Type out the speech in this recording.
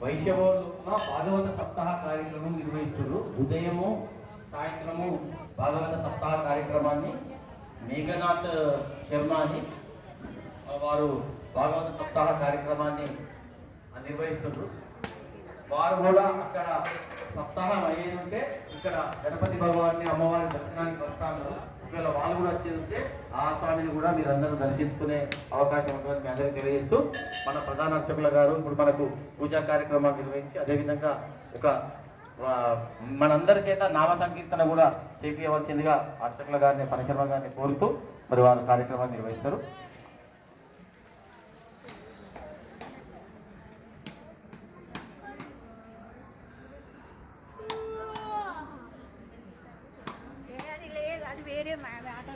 వైశ్యవోలున భాగవత సప్తాహ కార్యక్రమం నిర్వహిస్తున్నారు. ఉదయము సాయంత్రము భాగవత సప్తాహ కార్యక్రమాన్ని మేఘనాథ్ శర్మ అని వారు భాగవత సప్తాహ కార్యక్రమాన్ని నిర్వహిస్తున్నారు. వారు కూడా అక్కడ సప్తాహం అయ్యేది ఉంటే ఇక్కడ గణపతి భగవాన్ని అమ్మవారి దర్శనానికి వస్తాను. ఒకవేళ వాళ్ళు కూడా వచ్చేది ఉంటే ఆ స్వామిని కూడా మీరందరూ దర్శించుకునే అవకాశం ఉంటుందని మీ అందరికీ తెలియజేస్తూ, మన ప్రధాన అర్చకుల గారు ఇప్పుడు మనకు పూజా కార్యక్రమాలు నిర్వహించి అదేవిధంగా ఒక మనందరి చేత నామ సంకీర్తన కూడా చేపించవలసిందిగా అర్చకుల గారిని పరిశ్రమ గారిని కోరుతూ మరి వారు కార్యక్రమాన్ని నిర్వహిస్తారు. అది వేరే ఆట